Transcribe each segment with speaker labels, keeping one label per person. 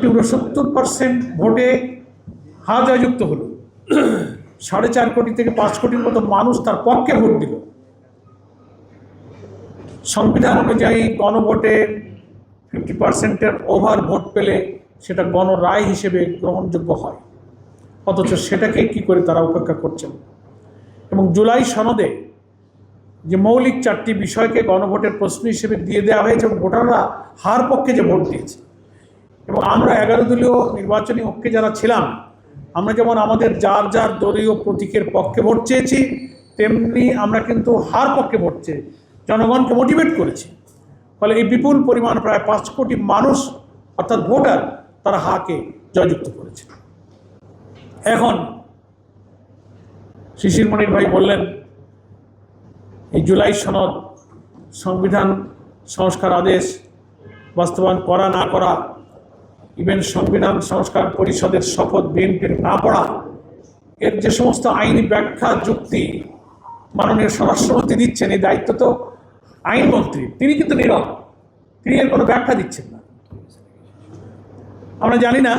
Speaker 1: 69% ভোটে হা জয়যুক্ত হলো। 4.5 কোটি থেকে 5 কোটির মতো মানুষ তার পক্ষে ভোট দিল। সংবিধান অনুযায়ী গণভোটের 50%-এর ওভার ভোট পেলে সেটা গণরায় হিসেবে গ্রহণযোগ্য হয়, অথচ সেটাকে কি করে তারা উপেক্ষা করছেন। এবং জুলাই সনদে যে মৌলিক 4টি বিষয়কে গণভোটের প্রশ্ন হিসেবে দিয়ে দেওয়া হয়েছে এবং ভোটাররা হার পক্ষে যে ভোট দিয়েছে, এবং আমরা 11 দলীয় নির্বাচনী ঐক্যে যারা ছিলাম, আমরা যেমন আমাদের যার যার দলীয় প্রতীকের পক্ষে ভোট চেয়েছি, তেমনি আমরা কিন্তু হার পক্ষে ভোট চেয়ে জনগণকে মোটিভেট করেছি। ফলে এই বিপুল পরিমাণ প্রায় 5 কোটি মানুষ অর্থাৎ ভোটার তারা হাকে জয়যুক্ত করেছে। এখন শিশির মনির ভাই বললেন এই জুলাই সনদ, সংবিধান সংস্কার আদেশ বাস্তবায়ন করা না করা, ইভেন সংবিধান সংস্কার পরিষদের শপথ বিএনপির না পড়া, এর যে সমস্ত আইনি ব্যাখ্যা যুক্তি মাননীয় স্বরাষ্ট্রমন্ত্রী দিচ্ছেন, এই দায়িত্ব তো আইনমন্ত্রী, তিনি কিন্তু নীরব, তিনি এর কোনো ব্যাখ্যা দিচ্ছেন না। আমরা জানি না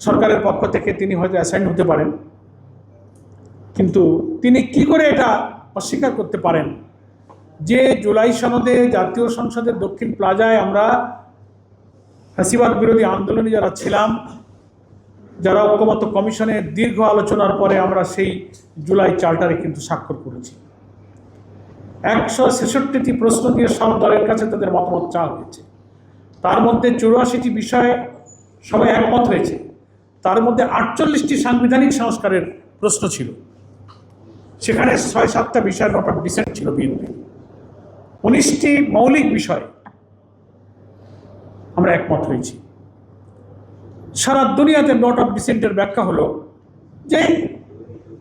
Speaker 1: সরকারের পক্ষ থেকে তিনি হয়তো অ্যাসাইন হতে পারেন, কিন্তু তিনি কি করে এটা অস্বীকার করতে পারেন যে জুলাই সনদে জাতীয় সংসদের দক্ষিণ প্লাজায় আমরা ফ্যাসিবাদ বিরোধী আন্দোলনে যারা ছিলাম, যারা ঐকমত্য কমিশনের দীর্ঘ আলোচনার পরে আমরা সেই জুলাই চার্টারে কিন্তু স্বাক্ষর করেছি। 166টি প্রশ্ন দিয়ে সব দলের কাছে তাদের মতামত চাওয়া হয়েছে। তার মধ্যে 84টি বিষয়ে সবাই একমত হয়েছে। তার মধ্যে 48টি সাংবিধানিক সংস্কারের প্রশ্ন ছিল, সেখানে 6-7টা বিষয়ের ব্যাপার ডিসেন্ট ছিল বিএনপি। 19টি মৌলিক বিষয় আমরা একমত হয়েছি। সারা দুনিয়াতে নোট অফ ডিসেন্টের ব্যাখ্যা হলো যে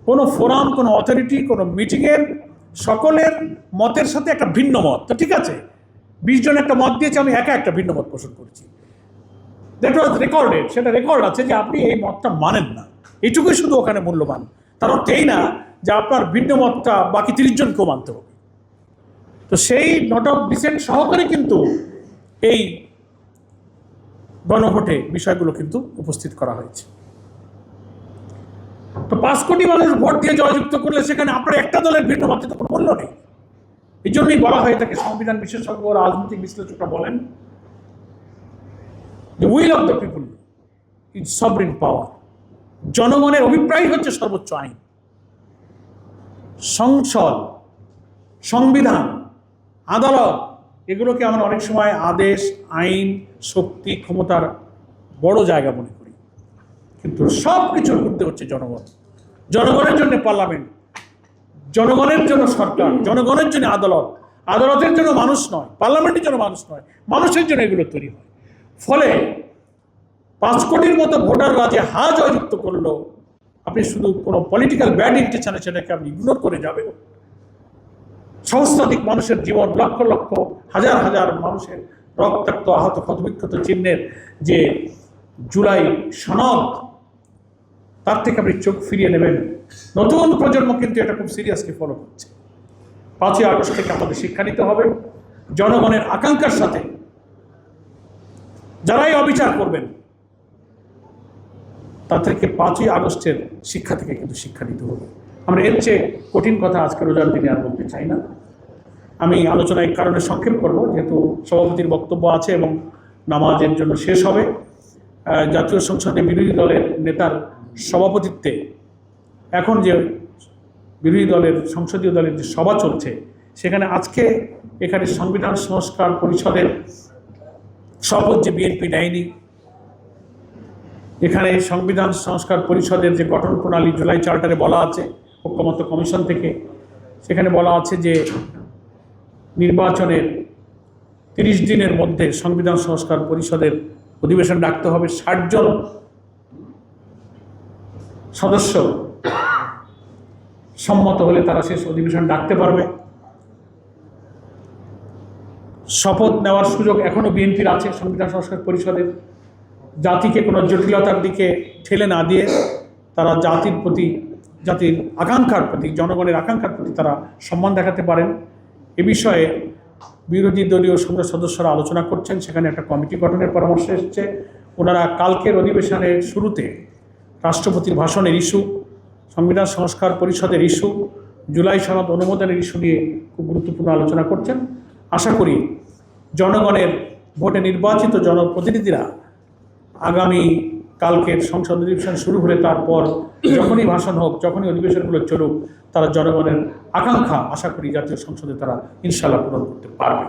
Speaker 1: কোনো ফোরাম, কোনো অথরিটি, কোনো মিটিংয়ের সকলের মতের সাথে একটা ভিন্ন মত, তো ঠিক আছে 20 জন একটা মত দিয়েছে, আমি একা একটা ভিন্ন মত পোষণ করেছি, দ্যাট ওয়াজ রেকর্ডেড, সেটা রেকর্ড আছে যে আপনি এই মতটা মানেন না, এইটুকুই শুধু ওখানে মূল্যবান। তার অর্থ এই না যে আপনার ভিন্ন মতটা বাকি 30 জনকেও মানতে হবে। তো সেই নোট অফ ডিসেন্ট সহকারে কিন্তু এই গণভোটে বিষয়গুলো কিন্তু উপস্থিত করা হয়েছে। তো 5 কোটি মানুষ ভোট দিয়ে জয়যুক্ত করলে সেখানে আপনার একটা দলের ভিন্ন মতে তো কোনো মূল্য নেই। এই জন্যই বলা হয়ে থাকে, সংবিধান বিশেষজ্ঞ রাজনৈতিক বিশ্লেষকরা বলেন যে will of the people is sovereign power, জনগণের অভিপ্রায় হচ্ছে সর্বোচ্চ আইন। সংসদ, সংবিধান, আদালত, এগুলোকে আমরা অনেক সময় আদেশ, আইন, শক্তি, ক্ষমতার বড় জায়গা মনে করি, কিন্তু সব কিছুর মধ্যে হচ্ছে জনগণ। জনগণের জন্য পার্লামেন্ট, জনগণের জন্য সরকার, জনগণের জন্য আদালত, আদালতের জন্য মানুষ নয়, পার্লামেন্টের জন্য মানুষ নয়, মানুষের জন্য এগুলো তৈরি হয়। ফলে 5 কোটির মতো ভোটাররা যে হা জয়যুক্ত করলো, আপনি শুধু কোনো পলিটিক্যাল ব্যাড ইন্টেনশনে সেটাকে আপনি ইগনোর করে যাবেন। সহস্রাধিক মানুষের জীবন, লক্ষ লক্ষ হাজার হাজার মানুষের রক্তাক্ত, আহত, ক্ষতবিক্ষত চিহ্নের যে জুলাই সনদ, তার থেকে আপনি চোখ ফিরিয়ে নেবেন। নতুন প্রজন্ম কিন্তু এটা খুব সিরিয়াসলি ফলো করছে। 5ই আগস্ট থেকে আমাদের শিক্ষা নিতে হবে, জনগণের আকাঙ্ক্ষার সাথে যারাই অবিচার করবেন তাদেরকে 5ই আগস্টের শিক্ষা থেকে কিন্তু শিক্ষা নিতে হবে। আমরা এর চেয়ে কঠিন কথা আজকে রোজার দিনে আর বলতে চাই না। আমি আলোচনায় কারণে সংক্ষেপ করব, যেহেতু সভাপতির বক্তব্য আছে এবং নামাজের জন্য শেষ হবে। জাতীয় সংসদে বিরোধী দলের নেতার সভাপতিত্বে এখন যে বিরোধী দলের সংসদীয় দলের যে সভা চলছে, সেখানে আজকে এখানে সংবিধান সংস্কার পরিষদের শপথ যে বিএনপি নেয়নি, এখানে সংবিধান সংস্কার পরিষদের যে গঠন প্রণালী জুলাই চার্টারে বলা আছে ঐকমত্য কমিশন থেকে, সেখানে বলা আছে যে নির্বাচনের 30 দিনের মধ্যে সংবিধান সংস্কার পরিষদের অধিবেশন ডাকতে হবে। 60 জন সদস্য সম্মত হলে তারা শেষ অধিবেশন ডাকতে পারবে। শপথ নেওয়ার সুযোগ এখনো বিএনপির আছে সংবিধান সংস্কার পরিষদের। জাতিকে কোনো জটিলতার দিকে ঠেলে না দিয়ে তারা জাতির প্রতি, জাতির আকাঙ্ক্ষার প্রতি, জনগণের আকাঙ্ক্ষার প্রতি তারা সম্মান দেখাতে পারেন। এ বিষয়ে বিরোধী দলীয় সংসদ সদস্যরা আলোচনা করছেন, সেখানে একটা কমিটি গঠনের পরামর্শ এসেছে। ওনারা কালকের অধিবেশনের শুরুতে রাষ্ট্রপতির ভাষণের ইস্যু, সংবিধান সংস্কার পরিষদের ইস্যু, জুলাই সনদ অনুমোদনের ইস্যু নিয়ে খুব গুরুত্বপূর্ণ আলোচনা করছেন। আশা করি জনগণের ভোটে নির্বাচিত জনপ্রতিনিধিরা আগামী কালকের সংসদ অধিবেশন শুরু হলে তারপর যখনই ভাষণ হোক, যখনই অধিবেশনগুলো চলুক, তারা জনগণের আকাঙ্ক্ষা আশা করি জাতীয় সংসদে তারা ইনশাআল্লাহ পূরণ করতে পারবে।